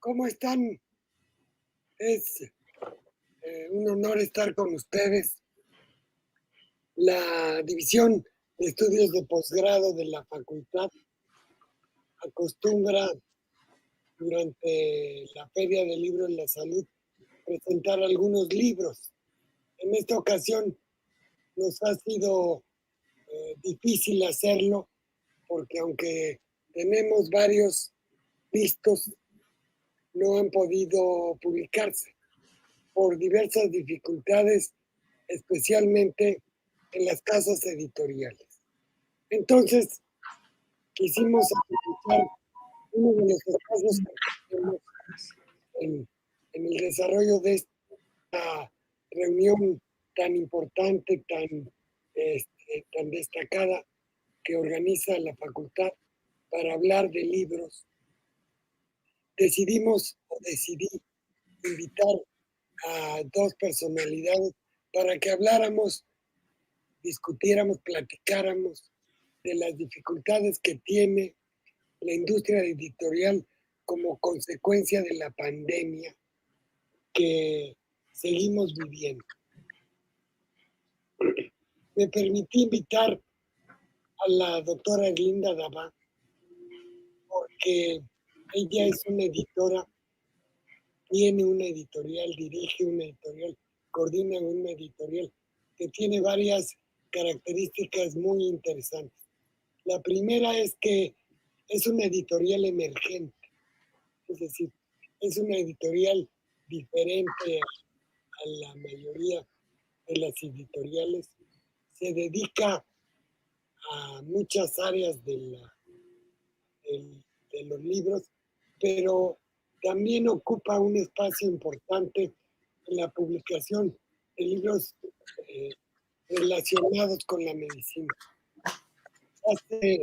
¿Cómo están? Es un honor estar con ustedes. La División de Estudios de Posgrado de la Facultad acostumbra durante la Feria del Libro en la Salud presentar algunos libros. En esta ocasión nos ha sido difícil hacerlo porque aunque tenemos varios listos, no han podido publicarse por diversas dificultades, especialmente en las casas editoriales. Entonces, quisimos aprovechar uno de los espacios que tenemos en el desarrollo de esta reunión tan importante, tan destacada que organiza la facultad para hablar de libros. Decidí invitar a dos personalidades para que habláramos, discutiéramos, platicáramos de las dificultades que tiene la industria editorial como consecuencia de la pandemia que seguimos viviendo. Me permití invitar a la doctora Erlinda Dabá porque ella es una editora, tiene una editorial, dirige una editorial, coordina una editorial que tiene varias características muy interesantes. La primera es que es una editorial emergente, es decir, es una editorial diferente a la mayoría de las editoriales. Se dedica a muchas áreas de los libros, pero también ocupa un espacio importante en la publicación de libros relacionados con la medicina. Hace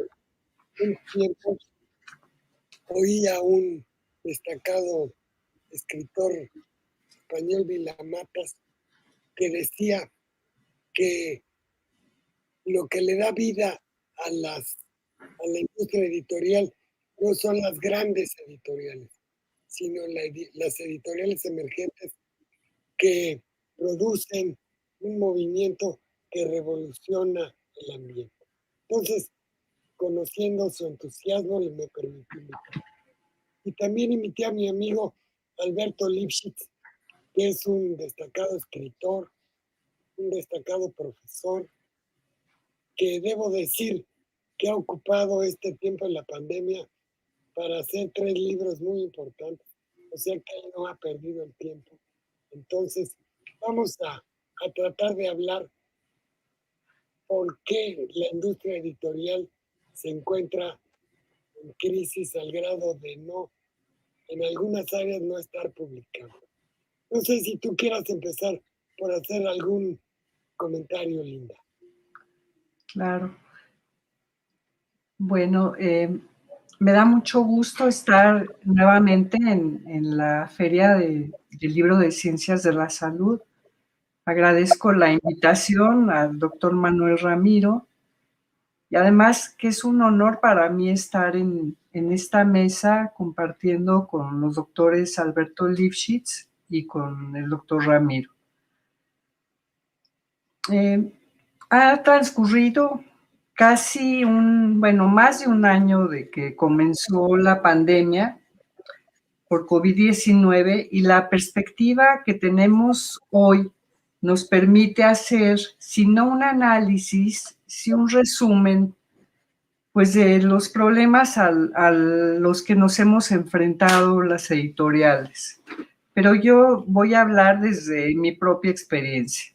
un tiempo oí a un destacado escritor español, Vilamatas, que decía que lo que le da vida a la industria editorial no son las grandes editoriales, sino las editoriales emergentes que producen un movimiento que revoluciona el ambiente. Entonces, conociendo su entusiasmo, me permití invitar. Y también invité a mi amigo Alberto Lifshitz, que es un destacado escritor, un destacado profesor, que debo decir que ha ocupado este tiempo en la pandemia para hacer 3 libros muy importantes. O sea que él no ha perdido el tiempo. Entonces, vamos a tratar de hablar por qué la industria editorial se encuentra en crisis al grado de en algunas áreas no estar publicando. No sé si tú quieras empezar por hacer algún comentario, Linda. Claro. Bueno, me da mucho gusto estar nuevamente en la Feria del Libro de Ciencias de la Salud. Agradezco la invitación al doctor Manuel Ramiro y además que es un honor para mí estar en esta mesa compartiendo con los doctores Alberto Lifshitz y con el doctor Ramiro. Ha transcurrido casi más de un año de que comenzó la pandemia por COVID-19 y la perspectiva que tenemos hoy nos permite hacer, si no un análisis, sí un resumen, pues de los problemas a los que nos hemos enfrentado las editoriales. Pero yo voy a hablar desde mi propia experiencia,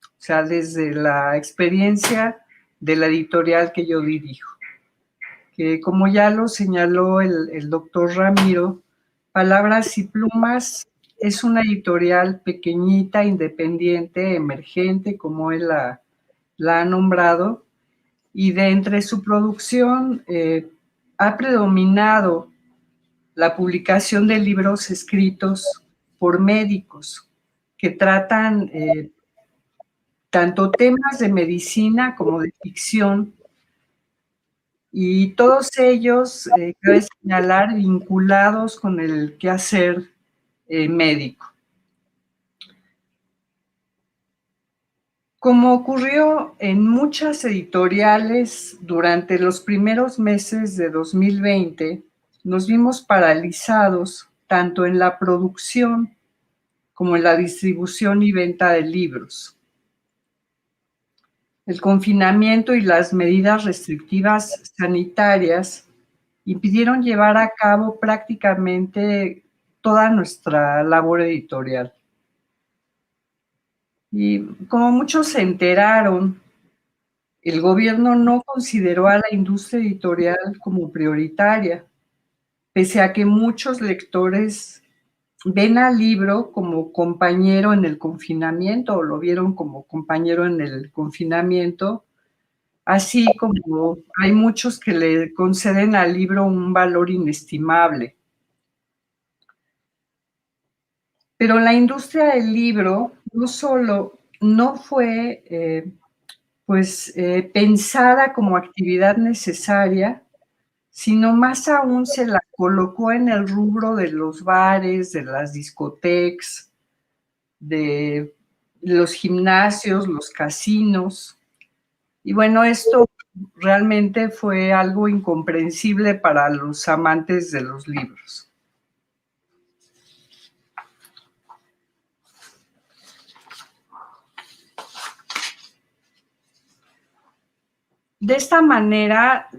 o sea, desde la experiencia de la editorial que yo dirijo, que como ya lo señaló el doctor Ramiro, Palabras y Plumas es una editorial pequeñita, independiente, emergente, como él la ha nombrado, y de entre su producción ha predominado la publicación de libros escritos por médicos que tratan tanto temas de medicina como de ficción, y todos ellos, cabe señalar, vinculados con el quehacer médico. Como ocurrió en muchas editoriales durante los primeros meses de 2020, nos vimos paralizados tanto en la producción como en la distribución y venta de libros. El confinamiento y las medidas restrictivas sanitarias impidieron llevar a cabo prácticamente toda nuestra labor editorial. Y como muchos se enteraron, el gobierno no consideró a la industria editorial como prioritaria, pese a que muchos lectores ven al libro como compañero en el confinamiento, o lo vieron como compañero en el confinamiento, así como hay muchos que le conceden al libro un valor inestimable. Pero la industria del libro no solo no fue pensada como actividad necesaria, sino más aún se la colocó en el rubro de los bares, de las discotecas, de los gimnasios, los casinos. Y bueno, esto realmente fue algo incomprensible para los amantes de los libros. De esta manera,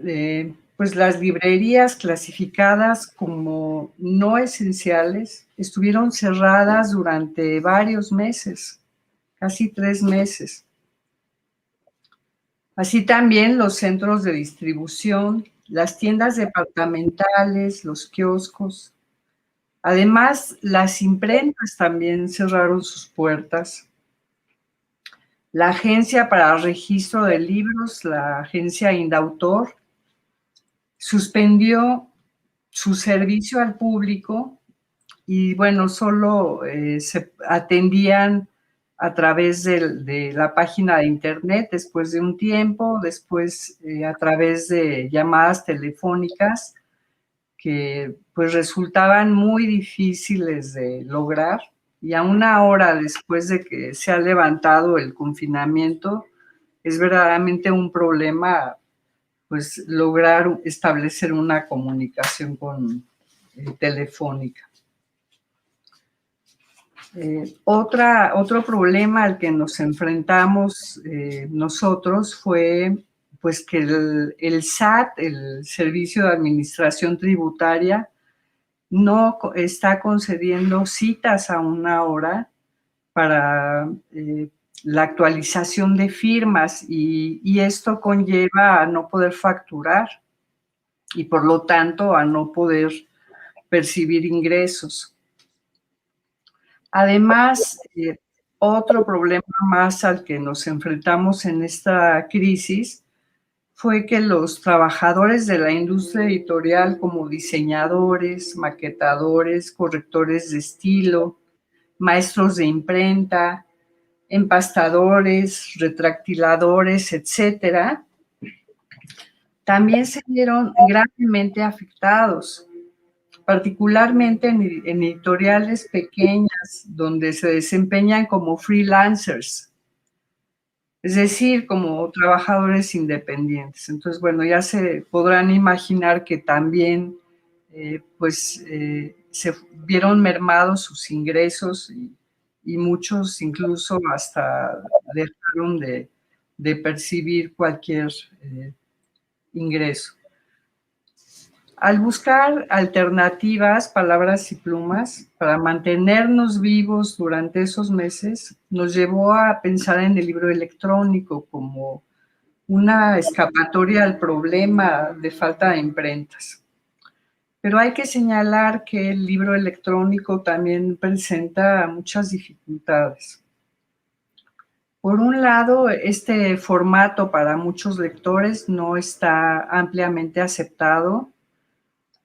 pues las librerías clasificadas como no esenciales estuvieron cerradas durante varios meses, casi 3 meses. Así también los centros de distribución, las tiendas departamentales, los kioscos. Además, las imprentas también cerraron sus puertas. La Agencia para Registro de Libros, la agencia Indautor, suspendió su servicio al público y bueno, solo se atendían a través de la página de internet después de un tiempo, después a través de llamadas telefónicas que pues resultaban muy difíciles de lograr, y a una hora después de que se ha levantado el confinamiento es verdaderamente un problema pues lograr establecer una comunicación telefónica. Otro problema al que nos enfrentamos nosotros fue pues que el SAT, el Servicio de Administración Tributaria, no está concediendo citas a una hora para la actualización de firmas y esto conlleva a no poder facturar y por lo tanto a no poder percibir ingresos. Además, otro problema más al que nos enfrentamos en esta crisis fue que los trabajadores de la industria editorial, como diseñadores, maquetadores, correctores de estilo, maestros de imprenta, empastadores, retractiladores, etcétera, también se vieron gravemente afectados, particularmente en editoriales pequeñas donde se desempeñan como freelancers, es decir, como trabajadores independientes. Entonces, bueno, ya se podrán imaginar que también se vieron mermados sus ingresos y muchos incluso hasta dejaron de percibir cualquier ingreso. Al buscar alternativas, palabras y plumas, para mantenernos vivos durante esos meses, nos llevó a pensar en el libro electrónico como una escapatoria al problema de falta de imprentas. Pero hay que señalar que el libro electrónico también presenta muchas dificultades. Por un lado, este formato para muchos lectores no está ampliamente aceptado.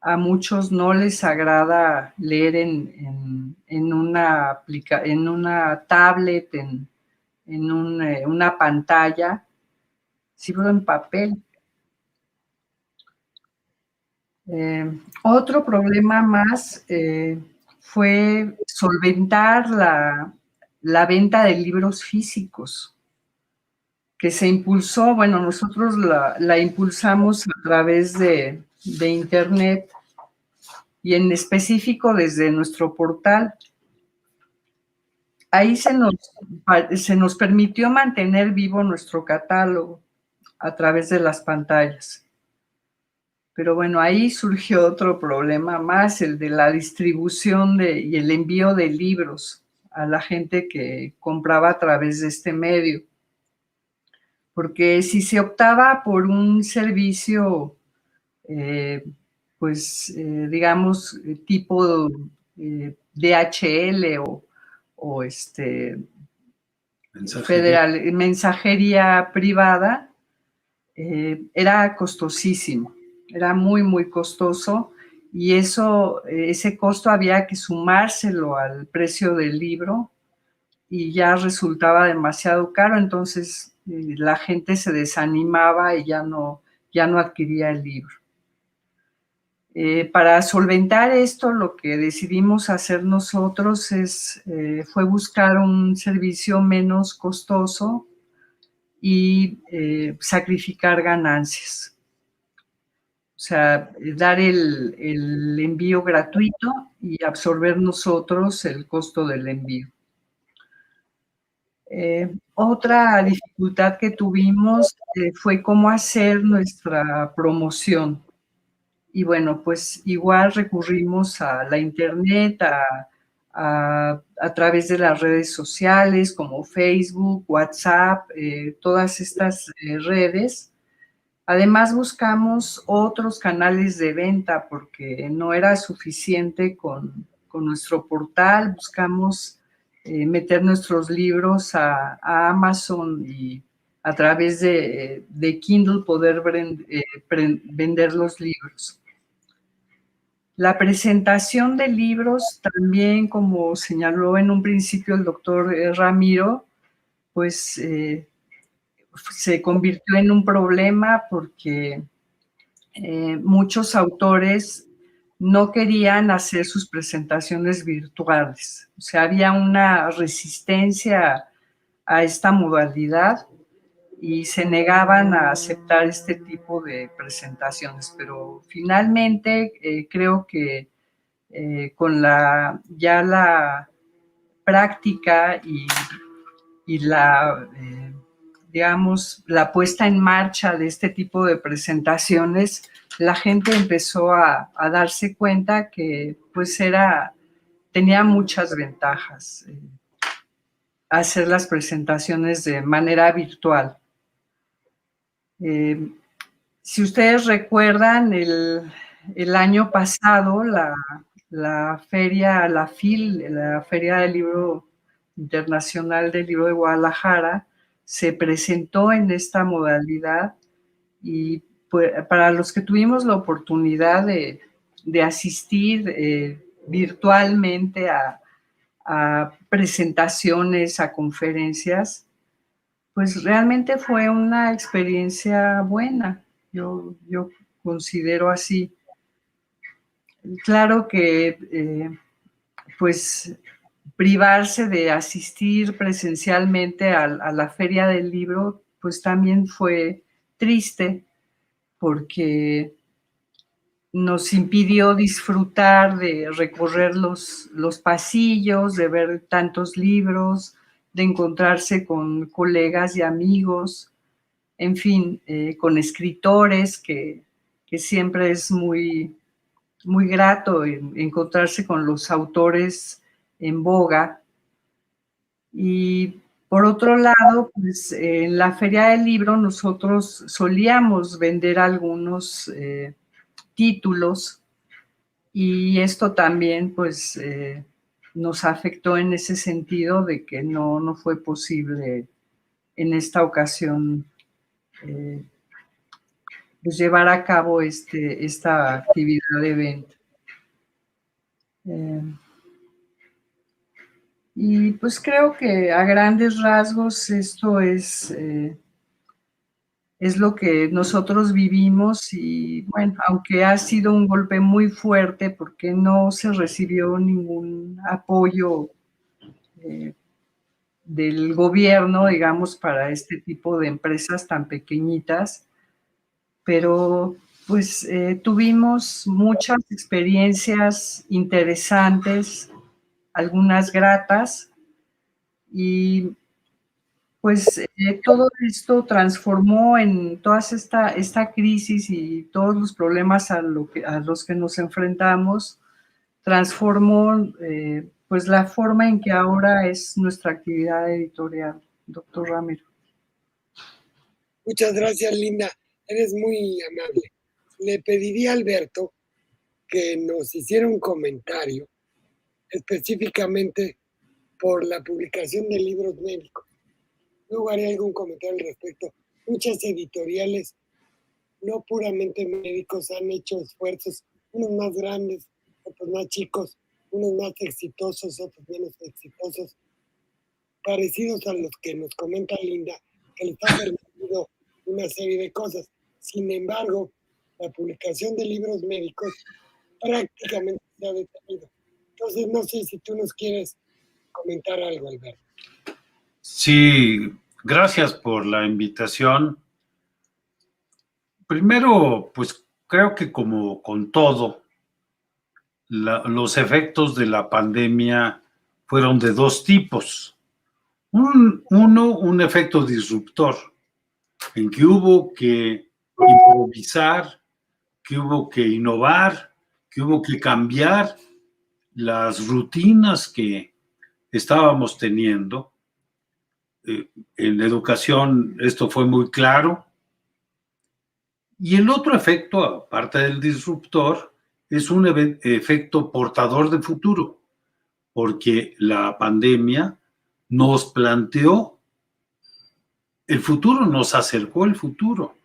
A muchos no les agrada leer en una tablet, una pantalla, libro en papel. Otro problema más fue solventar la venta de libros físicos, que se impulsó, bueno, nosotros la impulsamos a través de Internet y en específico desde nuestro portal. Ahí se nos permitió mantener vivo nuestro catálogo a través de las pantallas. Pero bueno, ahí surgió otro problema más, el de la distribución y el envío de libros a la gente que compraba a través de este medio. Porque si se optaba por un servicio, digamos, tipo DHL o mensajería privada, era costosísimo, era muy, muy costoso y ese costo había que sumárselo al precio del libro y ya resultaba demasiado caro, entonces la gente se desanimaba y ya no adquiría el libro. Para solventar esto, lo que decidimos hacer nosotros fue buscar un servicio menos costoso y sacrificar ganancias. O sea, dar el envío gratuito y absorber nosotros el costo del envío. Otra dificultad que tuvimos fue cómo hacer nuestra promoción. Y bueno, pues igual recurrimos a la internet, a través de las redes sociales como Facebook, WhatsApp, todas estas redes. Además buscamos otros canales de venta porque no era suficiente con nuestro portal. Buscamos meter nuestros libros a Amazon y a través de Kindle poder vender los libros. La presentación de libros también, como señaló en un principio el doctor Ramiro, pues se convirtió en un problema porque muchos autores no querían hacer sus presentaciones virtuales. O sea, había una resistencia a esta modalidad y se negaban a aceptar este tipo de presentaciones. Pero finalmente creo que con la práctica y digamos, la puesta en marcha de este tipo de presentaciones, la gente empezó a darse cuenta que pues tenía muchas ventajas hacer las presentaciones de manera virtual. Si ustedes recuerdan, el año pasado la feria, la Feria del Libro Internacional del Libro de Guadalajara, se presentó en esta modalidad y pues, para los que tuvimos la oportunidad de asistir virtualmente a presentaciones, a conferencias, pues realmente fue una experiencia buena, yo considero así. Claro que pues privarse de asistir presencialmente a la Feria del Libro, pues también fue triste porque nos impidió disfrutar de recorrer los pasillos, de ver tantos libros, de encontrarse con colegas y amigos, en fin, con escritores que siempre es muy, muy grato encontrarse con los autores en boga. Y por otro lado, pues en la Feria del Libro nosotros solíamos vender algunos títulos y esto también pues nos afectó en ese sentido de que no fue posible en esta ocasión pues llevar a cabo esta actividad de venta. Y pues creo que a grandes rasgos esto es es lo que nosotros vivimos y bueno, aunque ha sido un golpe muy fuerte porque no se recibió ningún apoyo del gobierno, digamos, para este tipo de empresas tan pequeñitas, pero pues tuvimos muchas experiencias interesantes, algunas gratas, y pues todo esto transformó en toda esta crisis y todos los problemas a los que nos enfrentamos, transformó pues la forma en que ahora es nuestra actividad editorial, doctor Ramiro. Muchas gracias, Linda. Eres muy amable. Le pediría a Alberto que nos hiciera un comentario específicamente por la publicación de libros médicos. Luego haré algún comentario al respecto. Muchas editoriales, no puramente médicos, han hecho esfuerzos, unos más grandes, otros más chicos, unos más exitosos, otros menos exitosos, parecidos a los que nos comenta Linda, que les ha permitido una serie de cosas. Sin embargo, la publicación de libros médicos prácticamente se ha detenido. Entonces, no sé si tú nos quieres comentar algo, Alberto. Sí, gracias por la invitación. Primero, pues creo que como con todo, los efectos de la pandemia fueron de dos tipos. Un efecto disruptor, en que hubo que improvisar, que hubo que innovar, que hubo que cambiar las rutinas que estábamos teniendo. En educación esto fue muy claro. Y el otro efecto, aparte del disruptor, es un efecto portador de futuro, porque la pandemia nos planteó el futuro, nos acercó el futuro,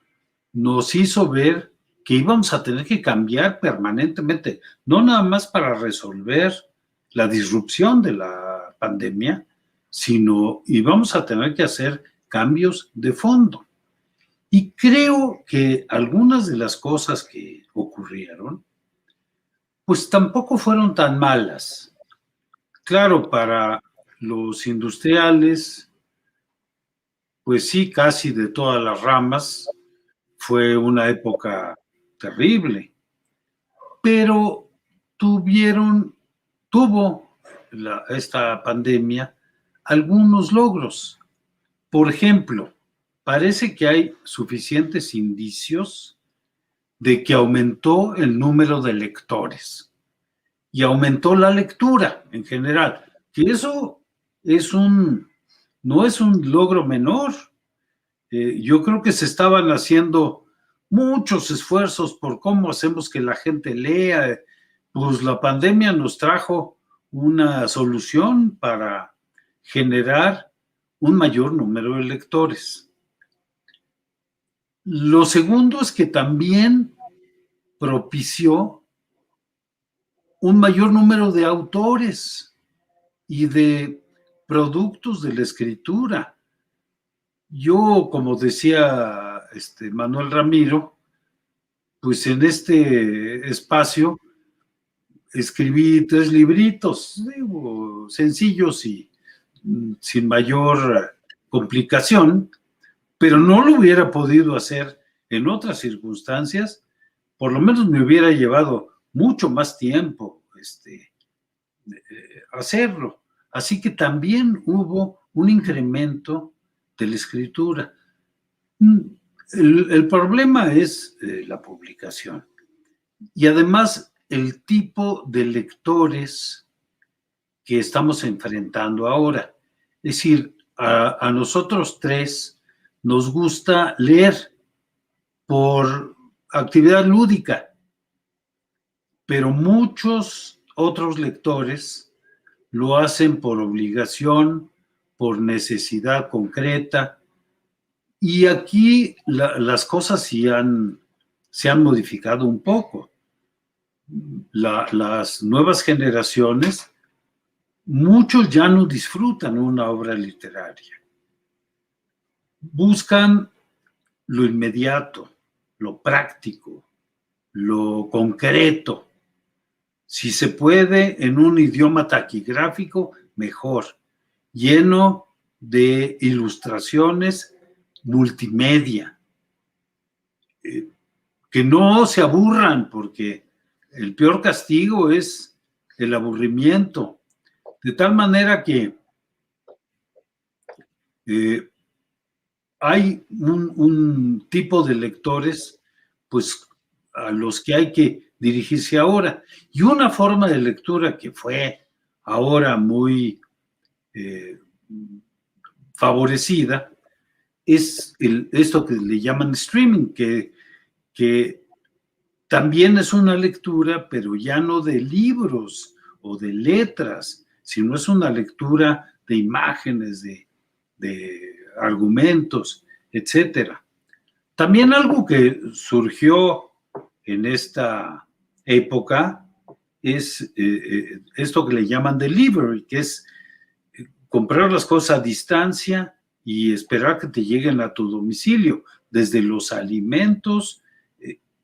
nos hizo ver que íbamos a tener que cambiar permanentemente, no nada más para resolver la disrupción de la pandemia, sino íbamos a tener que hacer cambios de fondo. Y creo que algunas de las cosas que ocurrieron, pues tampoco fueron tan malas. Claro, para los industriales, pues sí, casi de todas las ramas, fue una época terrible, pero tuvo esta pandemia algunos logros. Por ejemplo, parece que hay suficientes indicios de que aumentó el número de lectores y aumentó la lectura en general, que eso no es un logro menor. Yo creo que se estaban haciendo muchos esfuerzos por cómo hacemos que la gente lea. Pues la pandemia nos trajo una solución para generar un mayor número de lectores. Lo segundo es que también propició un mayor número de autores y de productos de la escritura. Yo, como decía Manuel Ramiro, pues en este espacio escribí 3 libritos, digo, sencillos y sin mayor complicación, pero no lo hubiera podido hacer en otras circunstancias. Por lo menos me hubiera llevado mucho más tiempo hacerlo. Así que también hubo un incremento de la escritura. El problema es la publicación y además el tipo de lectores que estamos enfrentando ahora. Es decir, a nosotros tres nos gusta leer por actividad lúdica, pero muchos otros lectores lo hacen por obligación, por necesidad concreta. Y aquí las cosas sí se han modificado un poco. Las nuevas generaciones, muchos ya no disfrutan una obra literaria. Buscan lo inmediato, lo práctico, lo concreto. Si se puede en un idioma taquigráfico, mejor, lleno de ilustraciones multimedia. Que no se aburran, porque el peor castigo es el aburrimiento. De tal manera que hay un tipo de lectores, pues, a los que hay que dirigirse ahora. Y una forma de lectura que fue ahora muy favorecida es esto que le llaman streaming, que también es una lectura, pero ya no de libros o de letras, sino es una lectura de imágenes, de argumentos, etcétera. También algo que surgió en esta época es esto que le llaman delivery, que es comprar las cosas a distancia y esperar que te lleguen a tu domicilio, desde los alimentos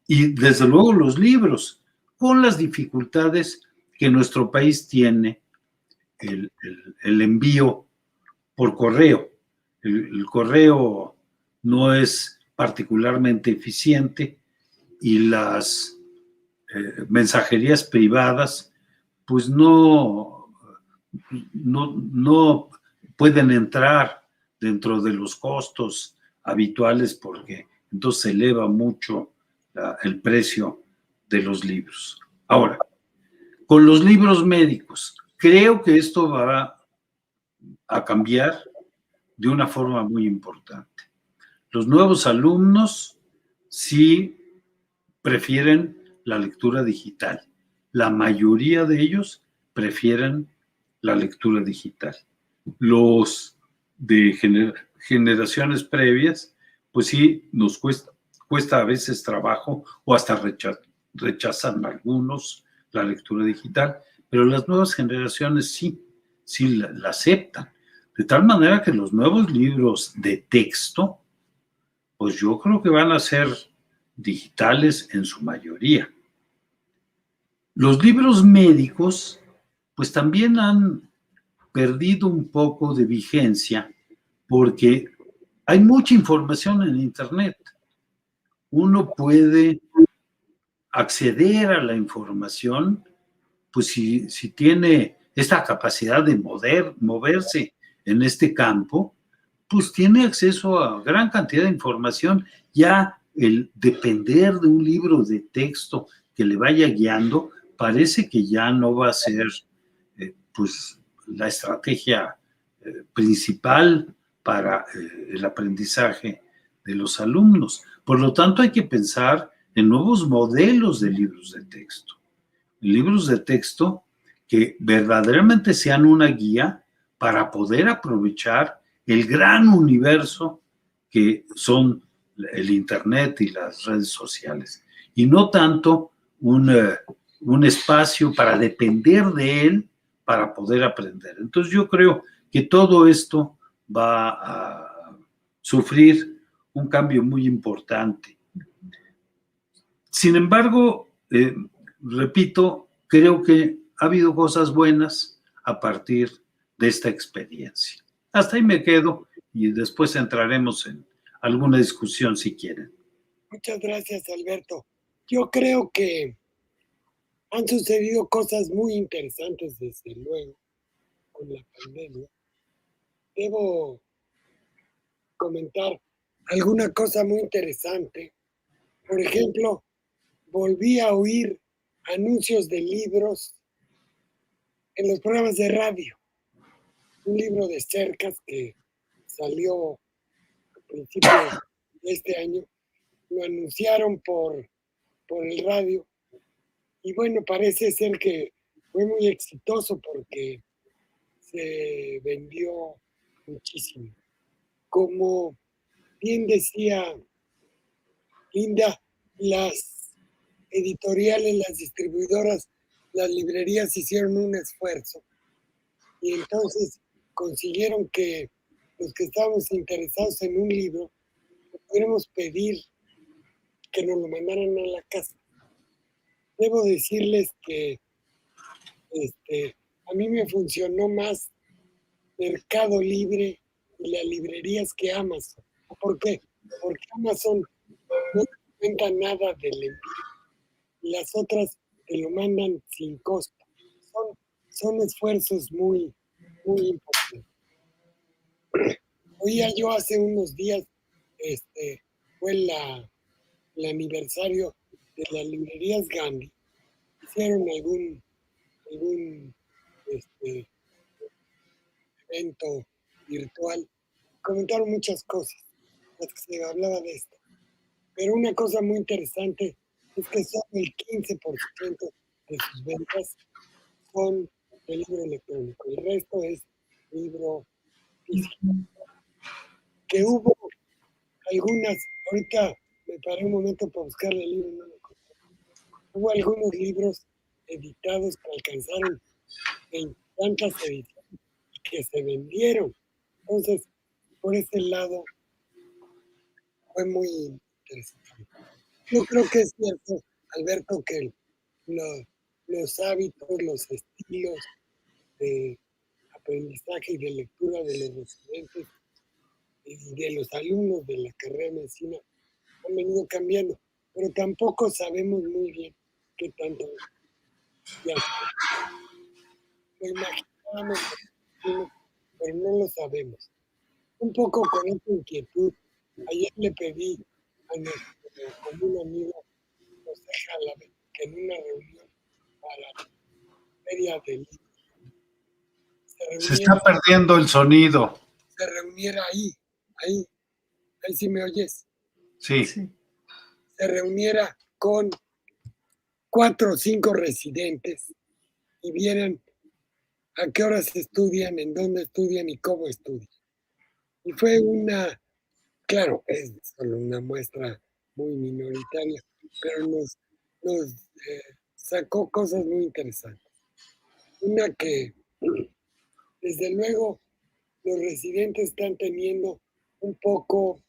y desde luego los libros, con las dificultades que nuestro país tiene el envío por correo. El correo no es particularmente eficiente y las mensajerías privadas pues no pueden entrar dentro de los costos habituales porque entonces se eleva mucho el precio de los libros. Ahora, con los libros médicos, creo que esto va a cambiar de una forma muy importante. Los nuevos alumnos sí prefieren la lectura digital. La mayoría de ellos prefieren la lectura digital. Los de generaciones previas, pues sí, nos cuesta a veces trabajo o hasta rechazan algunos la lectura digital, pero las nuevas generaciones sí la aceptan. De tal manera que los nuevos libros de texto, pues yo creo que van a ser digitales en su mayoría. Los libros médicos, pues también han perdido un poco de vigencia porque hay mucha información en Internet. Uno puede acceder a la información, pues si tiene esta capacidad de moverse en este campo, pues tiene acceso a gran cantidad de información. Ya el depender de un libro de texto que le vaya guiando, parece que ya no va a ser pues la estrategia principal para el aprendizaje de los alumnos. Por lo tanto, hay que pensar en nuevos modelos de libros de texto. Libros de texto que verdaderamente sean una guía para poder aprovechar el gran universo que son el Internet y las redes sociales. Y no tanto un espacio para depender de él para poder aprender. Entonces yo creo que todo esto va a sufrir un cambio muy importante. Sin embargo, repito, creo que ha habido cosas buenas a partir de esta experiencia. Hasta ahí me quedo y después entraremos en alguna discusión si quieren. Muchas gracias, Alberto. Yo creo que han sucedido cosas muy interesantes, desde luego, con la pandemia. Debo comentar alguna cosa muy interesante. Por ejemplo, volví a oír anuncios de libros en los programas de radio. Un libro de Cercas que salió a principios de este año, lo anunciaron por el radio. Y bueno, parece ser que fue muy exitoso porque se vendió muchísimo. Como bien decía Linda, las editoriales, las distribuidoras, las librerías hicieron un esfuerzo y entonces consiguieron que los que estábamos interesados en un libro lo podremos pedir que nos lo mandaran a la casa. Debo decirles que a mí me funcionó más Mercado Libre y las librerías que Amazon. ¿Por qué? Porque Amazon no te cuenta nada del envío y las otras te lo mandan sin costo. Son esfuerzos muy, muy importantes. Oía yo hace unos días, fue el aniversario de las librerías Gandhi. Hicieron algún evento virtual. Comentaron muchas cosas, las que se hablaba de esto. Pero una cosa muy interesante es que solo el 15% de sus ventas son de libro electrónico. El resto es libro físico. Que hubo algunas, ahorita me paré un momento para buscar el libro, no lo encontré. Hubo algunos libros editados que alcanzaron tantas ediciones que se vendieron. Entonces, por ese lado, fue muy interesante. Yo creo que es cierto, Alberto, que los hábitos, los estilos de aprendizaje y de lectura de los residentes y de los alumnos de la carrera de medicina han venido cambiando, pero tampoco sabemos muy bien qué tanto ya lo imaginábamos, pero no lo sabemos. Un poco con esta inquietud, ayer le pedí a nuestro común amigo José Jalabe que en una reunión para la feria del libro Se está perdiendo el sonido. se reuniera ahí sí me oyes, Sí. Sí. se reuniera con 4 o 5 residentes y vieran a qué horas estudian, en dónde estudian y cómo estudian. Y fue claro, es solo una muestra muy minoritaria, pero nos sacó cosas muy interesantes. Una que, desde luego, los residentes están teniendo un poco,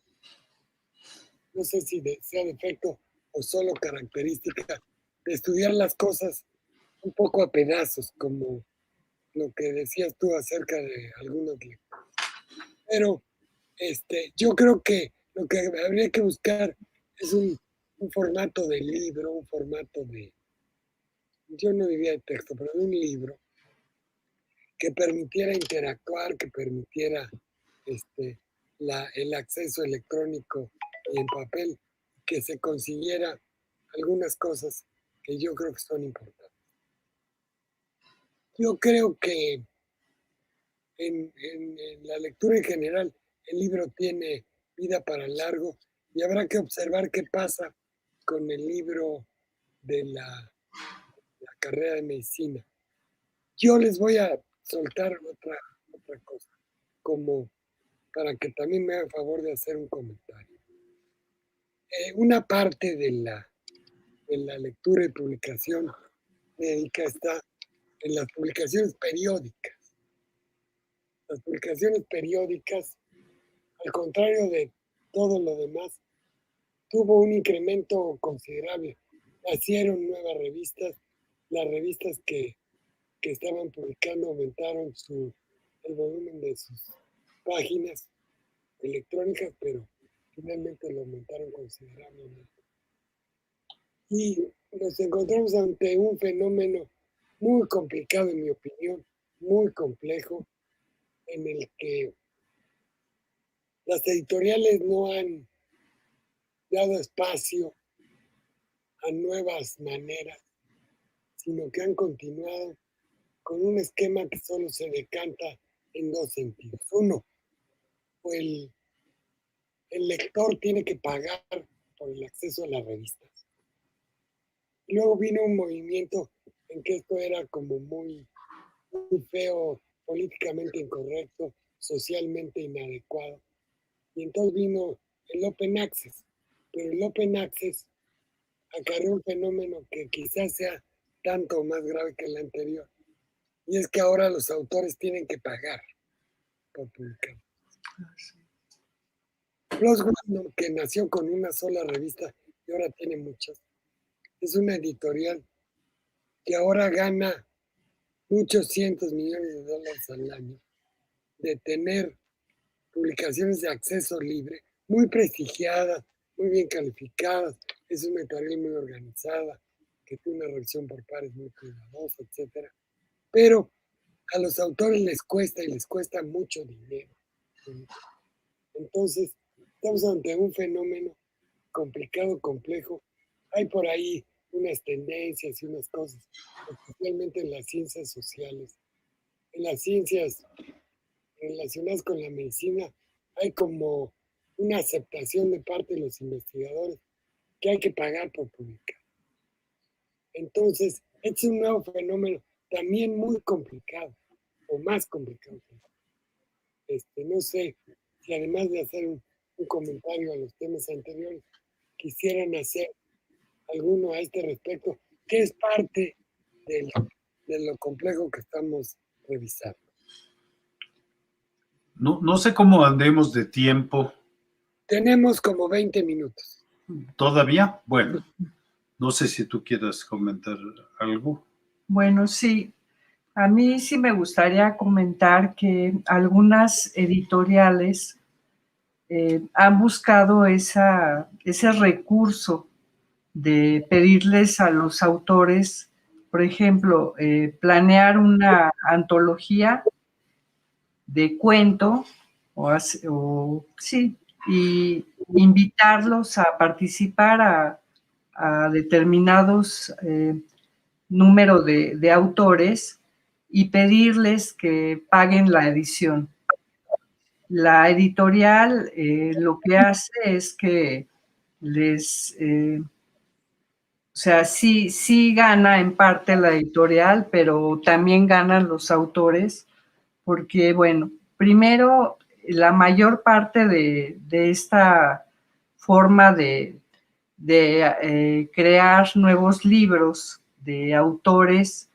no sé si sea defecto o solo característica, de estudiar las cosas un poco a pedazos, como lo que decías tú acerca de algunos libros. Pero yo creo que lo que habría que buscar es un formato de libro, un formato yo no diría de texto, pero de un libro que permitiera interactuar, que permitiera el acceso electrónico y en papel, que se consiguiera algunas cosas que yo creo que son importantes. Yo creo que en la lectura en general el libro tiene vida para largo y habrá que observar qué pasa con el libro de la carrera de medicina. Yo les voy a soltar otra cosa, como para que también me hagan favor de hacer un comentario. Una parte de la lectura y publicación médica está en las publicaciones periódicas. Las publicaciones periódicas, al contrario de todo lo demás, tuvo un incremento considerable. Nacieron nuevas revistas, las revistas que estaban publicando aumentaron el volumen de sus páginas electrónicas, pero finalmente lo aumentaron considerablemente. Y nos encontramos ante un fenómeno muy complicado, en mi opinión, muy complejo, en el que las editoriales no han dado espacio a nuevas maneras, sino que han continuado con un esquema que solo se decanta en 2 sentidos. Uno, el lector tiene que pagar por el acceso a las revistas. Y luego vino un movimiento en que esto era como muy feo, políticamente incorrecto, socialmente inadecuado. Y entonces vino el Open Access. Pero el Open Access acarreó un fenómeno que quizás sea tanto o más grave que el anterior. Y es que ahora los autores tienen que pagar por publicar. Roswell, que nació con una sola revista y ahora tiene muchas, es una editorial que ahora gana muchos cientos millones de dólares al año de tener publicaciones de acceso libre, muy prestigiadas, muy bien calificadas, es una editorial muy organizada, que tiene una revisión por pares muy cuidadosa, etcétera. Pero a los autores les cuesta y les cuesta mucho dinero. Entonces, estamos ante un fenómeno complicado, complejo. Hay por ahí unas tendencias y unas cosas, especialmente en las ciencias sociales. En las ciencias relacionadas con la medicina, hay como una aceptación de parte de los investigadores que hay que pagar por publicar. Entonces, es un nuevo fenómeno también muy complicado, o más complicado. No sé si además de hacer un comentario a los temas anteriores, quisieran hacer alguno a este respecto, que es parte de lo complejo que estamos revisando. No sé cómo andemos de tiempo. Tenemos como 20 minutos. ¿Todavía? Bueno, no sé si tú quieras comentar algo. Bueno, sí, a mí sí me gustaría comentar que algunas editoriales han buscado ese recurso de pedirles a los autores, por ejemplo, planear una antología de cuento sí, y invitarlos a participar a determinados número de autores y pedirles que paguen la edición. La editorial lo que hace es que o sea, sí gana en parte la editorial, pero también ganan los autores, porque, bueno, primero, la mayor parte de esta forma de crear nuevos libros de autores,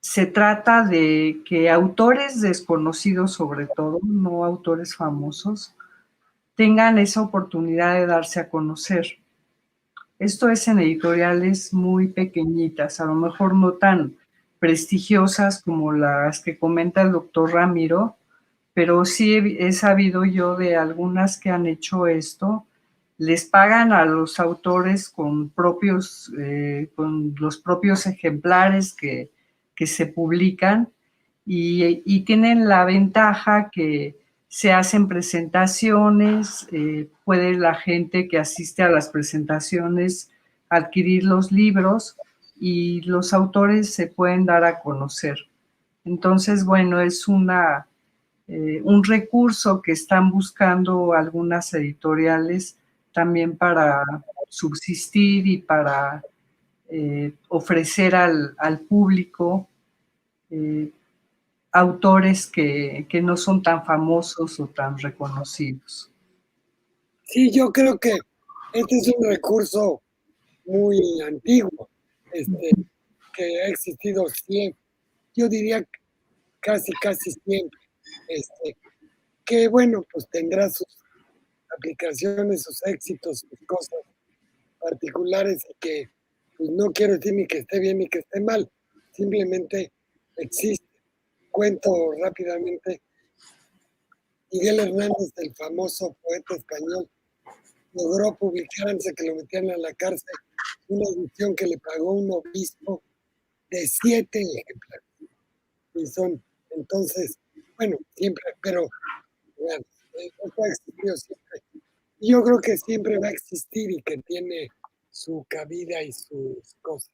se trata de que autores desconocidos, sobre todo, no autores famosos, tengan esa oportunidad de darse a conocer. Esto es en editoriales muy pequeñitas, a lo mejor no tan prestigiosas como las que comenta el doctor Ramiro, pero sí he sabido yo de algunas que han hecho esto. Les pagan a los autores con los propios ejemplares que se publican y tienen la ventaja que se hacen presentaciones, puede la gente que asiste a las presentaciones adquirir los libros y los autores se pueden dar a conocer. Entonces, bueno, es un recurso que están buscando algunas editoriales también para subsistir y para ofrecer al público autores que no son tan famosos o tan reconocidos. Sí, yo creo que este es un recurso muy antiguo, que ha existido siempre, yo diría casi siempre, que bueno, pues tendrá sus aplicaciones, sus éxitos, sus cosas particulares y que pues no quiero decir ni que esté bien ni que esté mal, simplemente existe. Cuento rápidamente, Miguel Hernández, el famoso poeta español, logró publicar antes de que lo metieran a la cárcel una edición que le pagó un obispo de 7 ejemplares. Y son, entonces, bueno, siempre, pero bueno, esto ha existido siempre. Y yo creo que siempre va a existir y que tiene su cabida y sus cosas.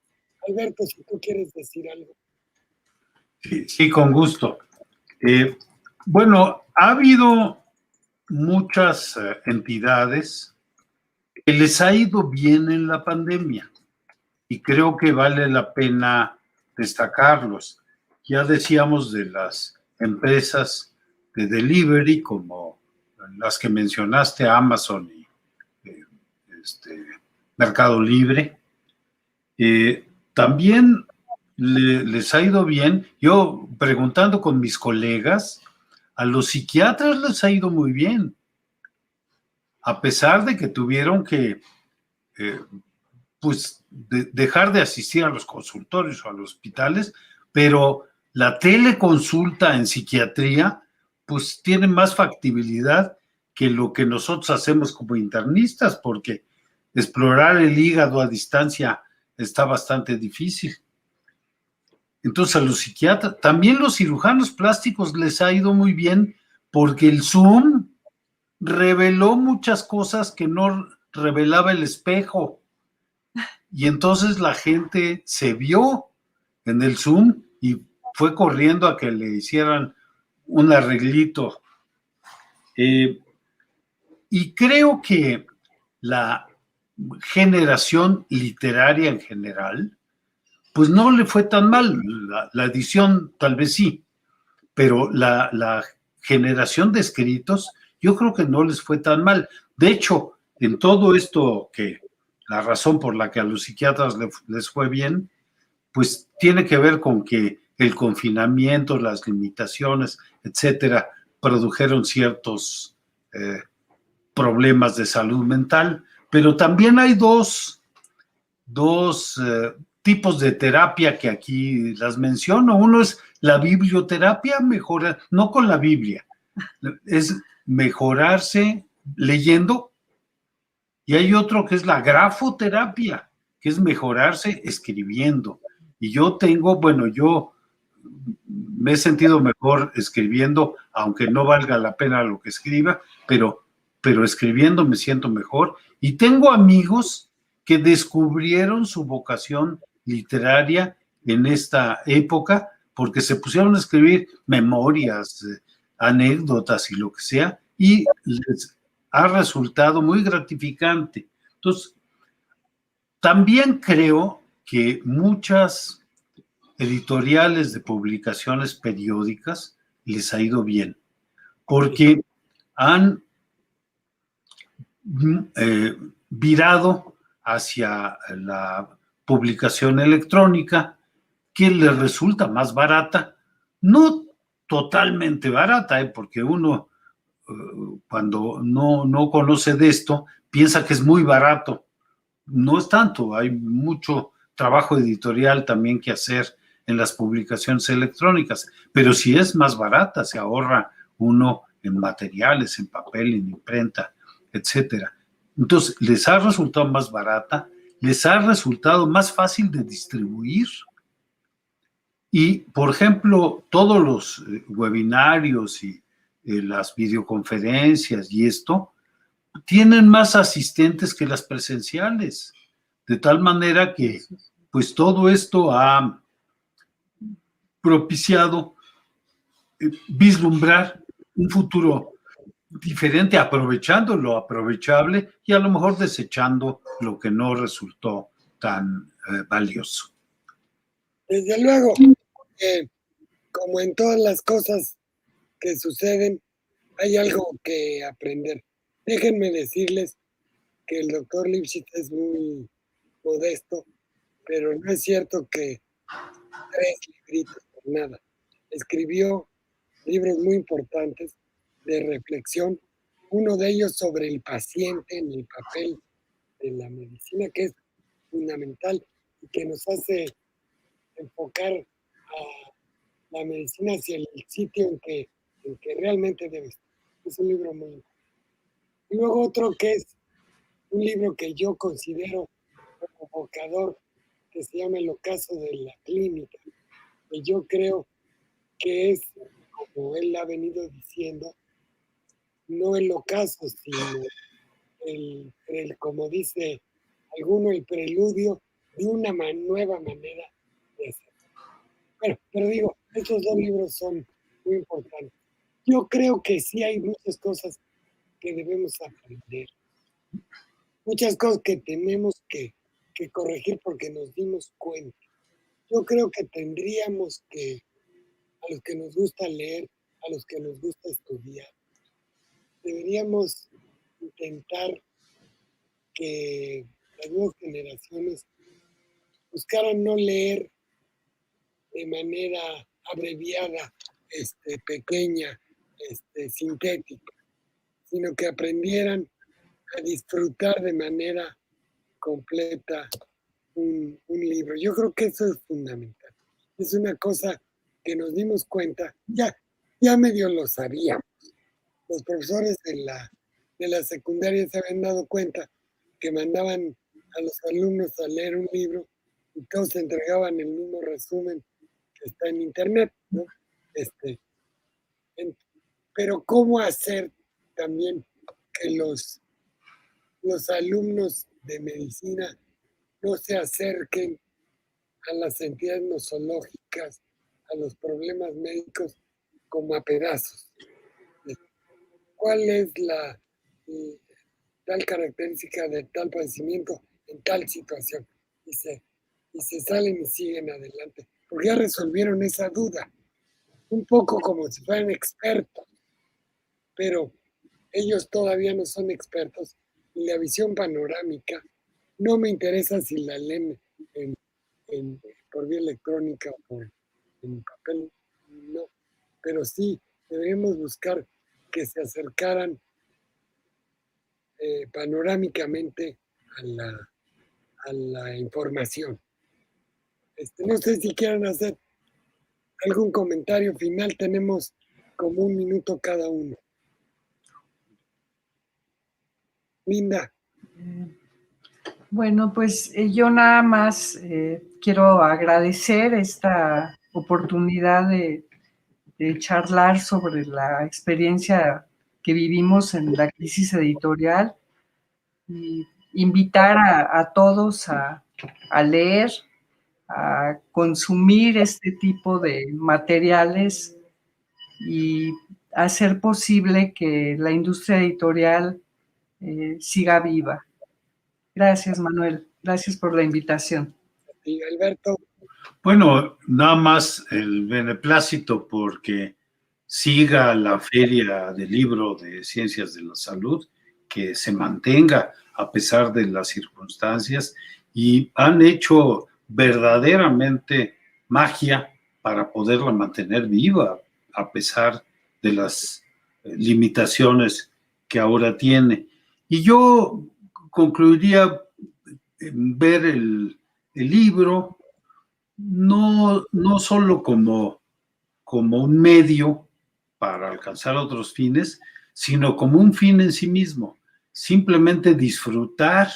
Alberto, si tú quieres decir algo. Sí, con gusto. Bueno, ha habido muchas entidades que les ha ido bien en la pandemia y creo que vale la pena destacarlos. Ya decíamos de las empresas de delivery como las que mencionaste, Amazon y Mercado Libre. También les ha ido bien. Yo preguntando con mis colegas, a los psiquiatras les ha ido muy bien, a pesar de que tuvieron que pues dejar de asistir a los consultorios o a los hospitales, pero la teleconsulta en psiquiatría pues tiene más factibilidad que lo que nosotros hacemos como internistas, porque explorar el hígado a distancia está bastante difícil. Entonces a los psiquiatras, también los cirujanos plásticos les ha ido muy bien, porque el Zoom reveló muchas cosas que no revelaba el espejo. Y entonces la gente se vio en el Zoom y fue corriendo a que le hicieran un arreglito. Y creo que la generación literaria en general, pues no le fue tan mal. La edición tal vez sí, pero la generación de escritos, yo creo que no les fue tan mal. De hecho, en todo esto que la razón por la que a los psiquiatras les fue bien, pues tiene que ver con que el confinamiento, las limitaciones, etcétera, produjeron ciertos problemas de salud mental, pero también hay dos tipos de terapia que aquí las menciono. Uno es la biblioterapia, mejora, no con la Biblia, es mejorarse leyendo, y hay otro que es la grafoterapia, que es mejorarse escribiendo. Y yo yo me he sentido mejor escribiendo, aunque no valga la pena lo que escriba, pero escribiendo me siento mejor. Y tengo amigos que descubrieron su vocación literaria en esta época porque se pusieron a escribir memorias, anécdotas y lo que sea, y les ha resultado muy gratificante. Entonces, también creo que muchas editoriales de publicaciones periódicas les ha ido bien, porque han virado hacia la publicación electrónica, que les resulta más barata, no totalmente barata, porque uno cuando no conoce de esto piensa que es muy barato. No es tanto, hay mucho trabajo editorial también que hacer en las publicaciones electrónicas, pero si es más barata, se ahorra uno en materiales, en papel, en imprenta, etcétera. Entonces, les ha resultado más barata, les ha resultado más fácil de distribuir. Y, por ejemplo, todos los webinarios y las videoconferencias y esto, tienen más asistentes que las presenciales, de tal manera que pues todo esto ha propiciado vislumbrar un futuro diferente, aprovechando lo aprovechable y a lo mejor desechando lo que no resultó tan valioso. Desde luego, como en todas las cosas que suceden, hay algo que aprender. Déjenme decirles que el doctor Lipschitz es muy modesto, pero no es cierto que 3 libritos por nada. Escribió libros muy importantes de reflexión, uno de ellos sobre el paciente en el papel de la medicina, que es fundamental y que nos hace enfocar a la medicina hacia el sitio en que realmente debe estar. Es un libro muy importante. Y luego otro que es un libro que yo considero provocador, que se llama El ocaso de la clínica, que yo creo que es, como él ha venido diciendo, no el ocaso, sino como dice alguno, el preludio de una nueva manera de hacer. Bueno, pero digo, estos 2 libros son muy importantes. Yo creo que sí hay muchas cosas que debemos aprender, muchas cosas que tenemos que corregir porque nos dimos cuenta. Yo creo que tendríamos que, a los que nos gusta leer, a los que nos gusta estudiar, deberíamos intentar que las nuevas generaciones buscaran no leer de manera abreviada, pequeña, sintética, sino que aprendieran a disfrutar de manera completa un libro. Yo creo que eso es fundamental. Es una cosa que nos dimos cuenta, ya medio lo sabíamos. Los profesores de la secundaria se habían dado cuenta que mandaban a los alumnos a leer un libro y todos entregaban el mismo resumen que está en internet, ¿no? Pero ¿cómo hacer también que los alumnos de medicina no se acerquen a las entidades nosológicas, a los problemas médicos, como a pedazos? ¿Cuál es la tal característica de tal padecimiento en tal situación? Y se salen y siguen adelante, porque ya resolvieron esa duda, un poco como si fueran expertos, pero ellos todavía no son expertos y la visión panorámica no me interesa si la leen por vía electrónica o en papel, no, pero sí deberíamos buscar que se acercaran panorámicamente a la información. No sé si quieran hacer algún comentario final, tenemos como un minuto cada uno. Linda. Bueno, pues yo nada más quiero agradecer esta oportunidad de charlar sobre la experiencia que vivimos en la crisis editorial y invitar a todos a leer, a consumir este tipo de materiales y hacer posible que la industria editorial siga viva. Gracias, Manuel. Gracias por la invitación. Y Alberto. Bueno, nada más el beneplácito porque siga la Feria del Libro de Ciencias de la Salud, que se mantenga a pesar de las circunstancias, y han hecho verdaderamente magia para poderla mantener viva a pesar de las limitaciones que ahora tiene. Y yo concluiría en ver el libro no solo como un medio para alcanzar otros fines, sino como un fin en sí mismo. Simplemente disfrutar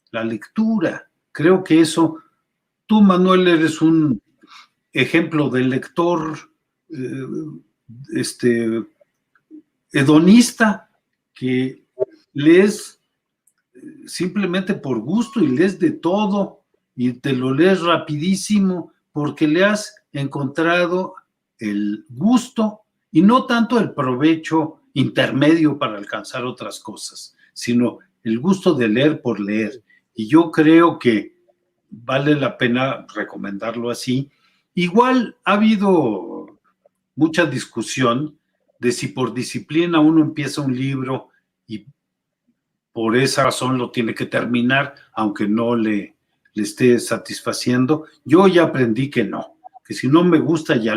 la lectura. Creo que eso, tú, Manuel, eres un ejemplo de lector hedonista, que lees simplemente por gusto y lees de todo y te lo lees rapidísimo porque le has encontrado el gusto y no tanto el provecho intermedio para alcanzar otras cosas, sino el gusto de leer por leer. Y yo creo que vale la pena recomendarlo así. Igual ha habido mucha discusión de si por disciplina uno empieza un libro y por esa razón lo tiene que terminar, aunque no le esté satisfaciendo. Yo ya aprendí que no, que si no me gusta ya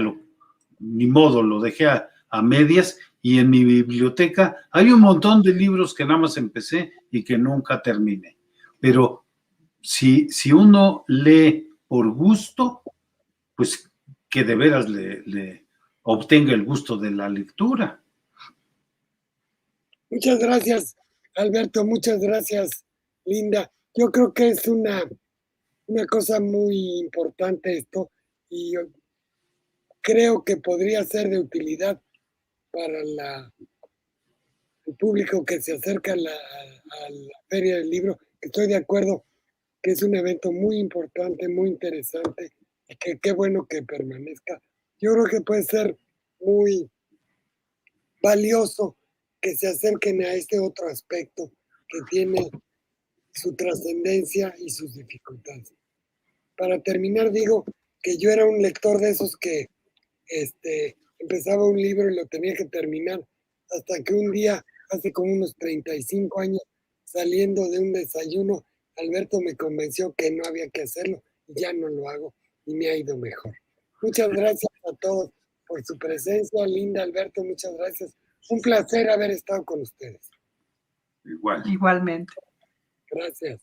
ni modo, lo dejé a medias, y en mi biblioteca hay un montón de libros que nada más empecé y que nunca terminé. Pero si uno lee por gusto, pues que de veras le obtenga el gusto de la lectura. Muchas gracias, Alberto, muchas gracias, Linda. Yo creo que es una cosa muy importante esto, y yo creo que podría ser de utilidad para el público que se acerca a la Feria del Libro. Estoy de acuerdo que es un evento muy importante, muy interesante, y que qué bueno que permanezca. Yo creo que puede ser muy valioso que se acerquen a este otro aspecto que tiene su trascendencia y sus dificultades. Para terminar, digo que yo era un lector de esos que empezaba un libro y lo tenía que terminar, hasta que un día, hace como unos 35 años, saliendo de un desayuno, Alberto me convenció que no había que hacerlo, y ya no lo hago y me ha ido mejor. Muchas gracias a todos por su presencia. Linda, Alberto, muchas gracias Un placer haber estado con ustedes. Igual. Igualmente. Gracias.